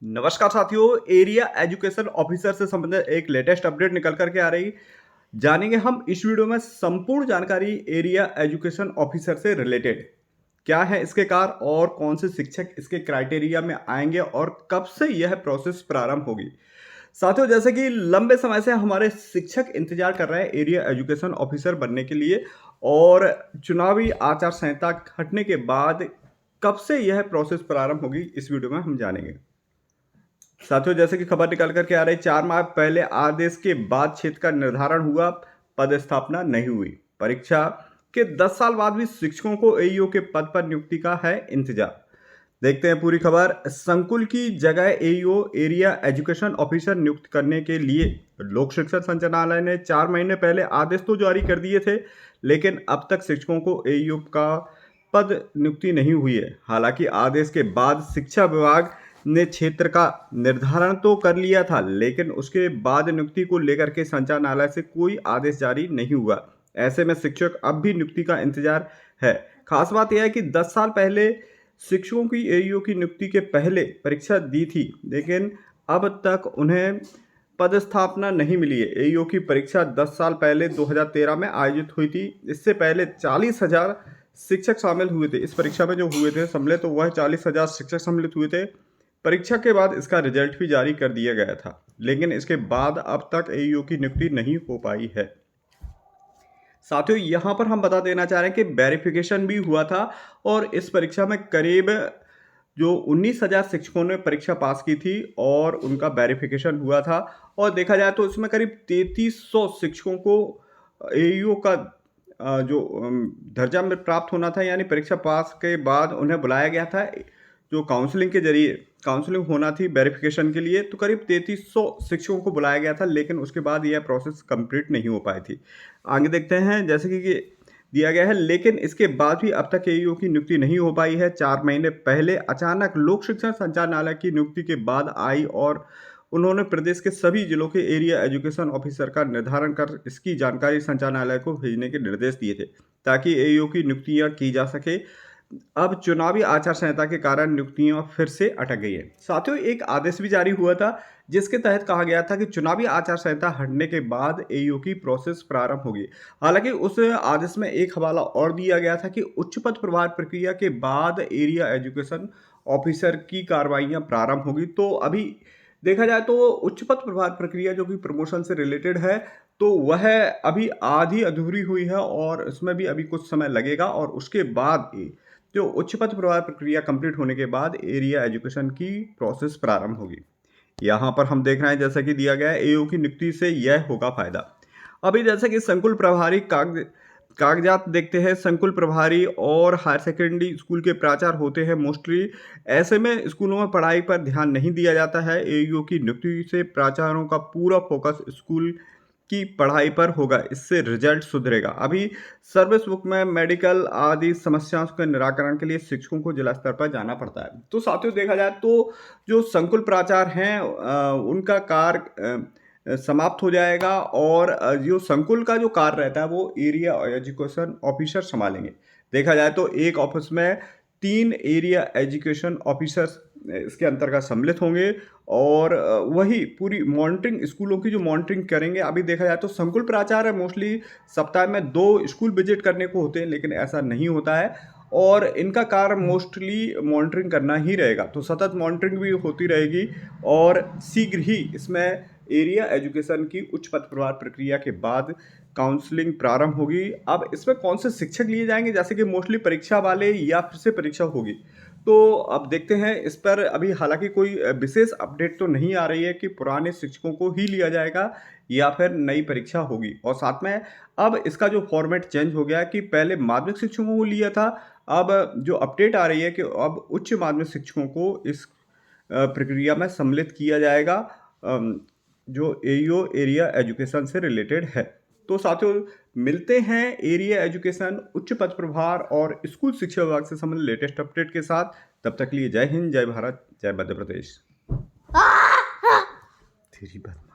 नमस्कार साथियों, area education officer से संबंधित एक लेटेस्ट अपडेट निकल कर के आ रही। जानेंगे हम इस वीडियो में संपूर्ण जानकारी एरिया एजुकेशन ऑफिसर से रिलेटेड। क्या है इसके कार्य और कौन से शिक्षक इसके क्राइटेरिया में आएंगे और कब से यह प्रोसेस प्रारंभ होगी। साथियों, जैसे कि लंबे समय से हमारे शिक्षक इंतजार कर रहे हैं एरिया एजुकेशन ऑफिसर बनने के लिए, और चुनावी आचार संहिता हटने के बाद कब से यह प्रोसेस प्रारंभ होगी इस वीडियो में हम जानेंगे। साथियों, जैसे कि खबर निकल करके आ रही, 4 माह पहले आदेश के बाद क्षेत्र का निर्धारण हुआ, पदस्थापना नहीं हुई। परीक्षा के 10 साल बाद भी शिक्षकों को एईओ के पद पर नियुक्ति का है इंतजार। देखते हैं पूरी खबर। संकुल की जगह एईओ एरिया एजुकेशन ऑफिसर नियुक्त करने के लिए लोक शिक्षण संचालनालय ने 4 महीने पहले आदेश तो जारी कर दिए थे, लेकिन अब तक शिक्षकों को एईओ का पद नियुक्ति नहीं हुई है। हालांकि आदेश के बाद शिक्षा विभाग ने क्षेत्र का निर्धारण तो कर लिया था, लेकिन उसके बाद नियुक्ति को लेकर के संचालनालय से कोई आदेश जारी नहीं हुआ। ऐसे में शिक्षक अब भी नियुक्ति का इंतजार है। खास बात यह है कि 10 साल पहले शिक्षकों की एईओ की नियुक्ति के पहले परीक्षा दी थी, लेकिन अब तक उन्हें पदस्थापना नहीं मिली है। एईओ की परीक्षा 10 साल पहले 2013 में आयोजित हुई थी। इससे पहले 40,000 शिक्षक शामिल हुए थे। इस परीक्षा में जो हुए थे सम्मिलित, तो वह 40,000 शिक्षक सम्मिलित हुए थे। परीक्षा के बाद इसका रिजल्ट भी जारी कर दिया गया था, लेकिन इसके बाद अब तक एईओ की नियुक्ति नहीं हो पाई है। साथियों, यहां पर हम बता देना चाह रहे हैं कि वेरिफिकेशन भी हुआ था, और इस परीक्षा में करीब जो 19,000 शिक्षकों ने परीक्षा पास की थी और उनका वेरिफिकेशन हुआ था। और देखा जाए तो इसमें करीब 3300 शिक्षकों को एईओ का जो दर्जा में प्राप्त होना था, यानी परीक्षा पास के बाद उन्हें बुलाया गया था। जो काउंसलिंग के जरिए काउंसलिंग होना थी वेरिफिकेशन के लिए, तो करीब 3300 शिक्षकों को बुलाया गया था, लेकिन उसके बाद यह प्रोसेस कंप्लीट नहीं हो पाई थी। आगे देखते हैं, जैसे कि दिया गया है, लेकिन इसके बाद भी अब तक एईओ की नियुक्ति नहीं हो पाई है। 4 महीने पहले अचानक लोक शिक्षण संचालनालय की नियुक्ति के बाद आई, और उन्होंने प्रदेश के सभी जिलों के एरिया एजुकेशन ऑफिसर का निर्धारण कर इसकी जानकारी संचालनालय को भेजने के निर्देश दिए थे, ताकि एईओ की नियुक्तियां की जा सके। अब चुनावी आचार संहिता के कारण नियुक्तियां फिर से अटक गई है। साथियों, एक आदेश भी जारी हुआ था, जिसके तहत कहा गया था कि चुनावी आचार संहिता हटने के बाद एईओ की प्रोसेस प्रारंभ होगी। हालांकि उस आदेश में एक हवाला और दिया गया था कि उच्च पद प्रभार प्रक्रिया के बाद एरिया एजुकेशन ऑफिसर की कार्रवाइयां प्रारंभ होगी। तो अभी देखा जाए तो उच्च पद प्रभार प्रक्रिया जो कि प्रमोशन से रिलेटेड है, तो वह अभी आधी अधूरी हुई है, और इसमें भी अभी कुछ समय लगेगा। और उसके बाद जो उच्च पद प्रभार प्रक्रिया कंप्लीट होने के बाद एरिया एजुकेशन की प्रोसेस प्रारंभ होगी। यहाँ पर हम देख रहे हैं, जैसा कि दिया गया है, एईओ की नियुक्ति से यह होगा फायदा। अभी जैसे कि संकुल प्रभारी कागजात देखते हैं। संकुल प्रभारी और हायर सेकेंडरी स्कूल के प्राचार्य होते हैं मोस्टली। ऐसे में स्कूलों में पढ़ाई पर ध्यान नहीं दिया जाता है। एईओ की नियुक्ति से प्राचार्यों का पूरा फोकस स्कूल की पढ़ाई पर होगा। इससे रिजल्ट सुधरेगा। अभी सर्विस बुक में मेडिकल आदि समस्याओं के निराकरण के लिए शिक्षकों को जिला स्तर पर जाना पड़ता है। तो साथियों, देखा जाए तो जो संकुल प्राचार्य हैं उनका कार्य समाप्त हो जाएगा, और जो संकुल का जो कार्य रहता है वो एरिया एजुकेशन ऑफिसर संभालेंगे। देखा जाए तो एक ऑफिस में 3 एरिया एजुकेशन ऑफिसर्स इसके अंतर्गत सम्मिलित होंगे, और वही पूरी मॉनिटरिंग, स्कूलों की जो मॉनिटरिंग करेंगे। अभी देखा जाए तो संकुल प्राचार्य मोस्टली सप्ताह में 2 स्कूल विजिट करने को होते हैं, लेकिन ऐसा नहीं होता है, और इनका कार्य मोस्टली मॉनिटरिंग करना ही रहेगा। तो सतत मॉनिटरिंग भी होती रहेगी, और शीघ्र ही इसमें एरिया एजुकेशन की उच्च पद प्रभार प्रक्रिया के बाद काउंसलिंग प्रारंभ होगी। अब इसमें कौन से शिक्षक लिए जाएंगे, जैसे कि मोस्टली परीक्षा वाले या फिर से परीक्षा होगी, तो अब देखते हैं इस पर। अभी हालांकि कोई विशेष अपडेट तो नहीं आ रही है कि पुराने शिक्षकों को ही लिया जाएगा या फिर नई परीक्षा होगी। और साथ में अब इसका जो फॉर्मेट चेंज हो गया कि पहले माध्यमिक शिक्षकों को लिया था, अब जो अपडेट आ रही है कि अब उच्च माध्यमिक शिक्षकों को इस प्रक्रिया में सम्मिलित किया जाएगा, जो एईओ एरिया एजुकेशन से रिलेटेड है। तो साथियों, मिलते हैं एरिया एजुकेशन, उच्च पद प्रभार और स्कूल शिक्षा विभाग से संबंधित लेटेस्ट अपडेट के साथ। तब तक के लिए जय हिंद, जय भारत, जय मध्य प्रदेश। तेरी बात।